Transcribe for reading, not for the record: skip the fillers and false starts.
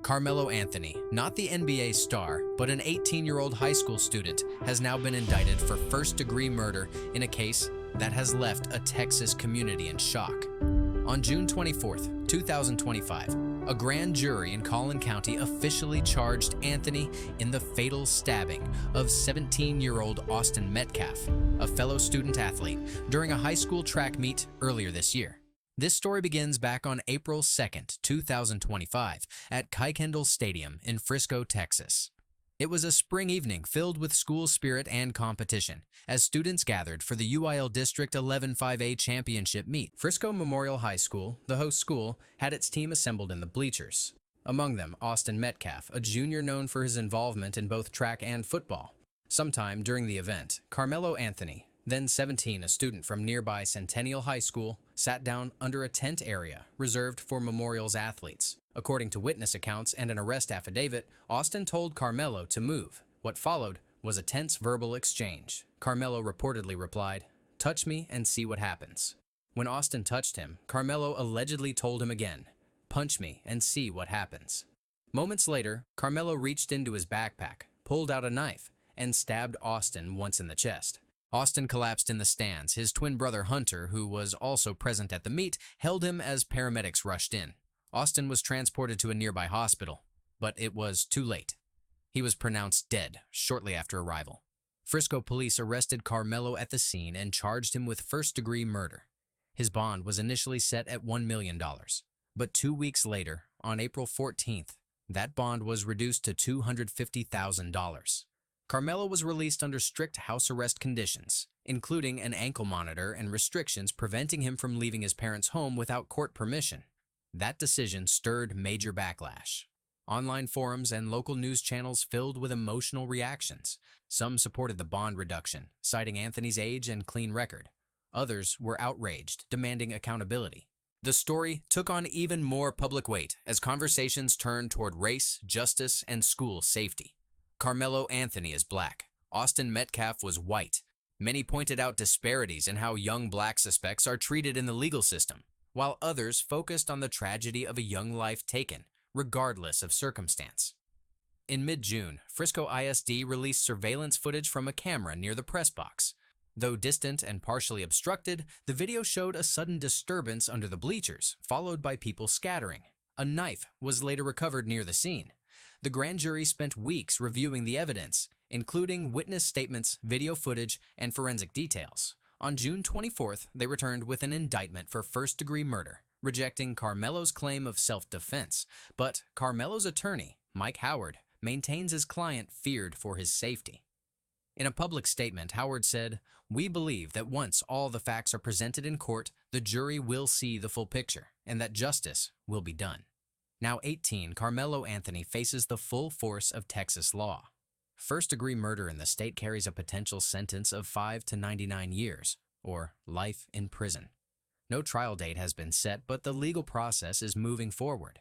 Karmelo Anthony, not the NBA star, but an 18-year-old high school student, has now been indicted for first-degree murder in a case that has left a Texas community in shock. On June 24, 2025, a grand jury in Collin County officially charged Anthony in the fatal stabbing of 17-year-old Austin Metcalf, a fellow student athlete, during a high school track meet earlier this year. This story begins back on April 2, 2025, at Kuykendall Stadium in Frisco, Texas. It was a spring evening filled with school spirit and competition, as students gathered for the UIL District 11-5A championship meet. Frisco Memorial High School, the host school, had its team assembled in the bleachers. Among them, Austin Metcalf, a junior known for his involvement in both track and football. Sometime during the event, Karmelo Anthony, then 17, a student from nearby Centennial High School, sat down under a tent area reserved for Memorial's athletes. According to witness accounts and an arrest affidavit, Austin told Karmelo to move. What followed was a tense verbal exchange. Karmelo reportedly replied, "Touch me and see what happens." When Austin touched him, Karmelo allegedly told him again, "Punch me and see what happens." Moments later, Karmelo reached into his backpack, pulled out a knife, and stabbed Austin once in the chest. Austin collapsed in the stands. His twin brother Hunter, who was also present at the meet, held him as paramedics rushed in. Austin was transported to a nearby hospital, but it was too late. He was pronounced dead shortly after arrival. Frisco police arrested Karmelo at the scene and charged him with first-degree murder. His bond was initially set at $1 million, but 2 weeks later, on April 14th, that bond was reduced to $250,000. Karmelo was released under strict house arrest conditions, including an ankle monitor and restrictions preventing him from leaving his parents' home without court permission. That decision stirred major backlash. Online forums and local news channels filled with emotional reactions. Some supported the bond reduction, citing Anthony's age and clean record. Others were outraged, demanding accountability. The story took on even more public weight as conversations turned toward race, justice, and school safety. Karmelo Anthony is black. Austin Metcalf was white. Many pointed out disparities in how young black suspects are treated in the legal system, while others focused on the tragedy of a young life taken, regardless of circumstance. In mid-June, Frisco ISD released surveillance footage from a camera near the press box. Though distant and partially obstructed, the video showed a sudden disturbance under the bleachers, followed by people scattering. A knife was later recovered near the scene. The grand jury spent weeks reviewing the evidence, including witness statements, video footage, and forensic details. On June 24th, they returned with an indictment for first-degree murder, rejecting Karmelo's claim of self-defense. But Karmelo's attorney, Mike Howard, maintains his client feared for his safety. In a public statement, Howard said, "We believe that once all the facts are presented in court, the jury will see the full picture, and that justice will be done." Now 18, Karmelo Anthony faces the full force of Texas law. First-degree murder in the state carries a potential sentence of 5 to 99 years, or life in prison. No trial date has been set, but the legal process is moving forward.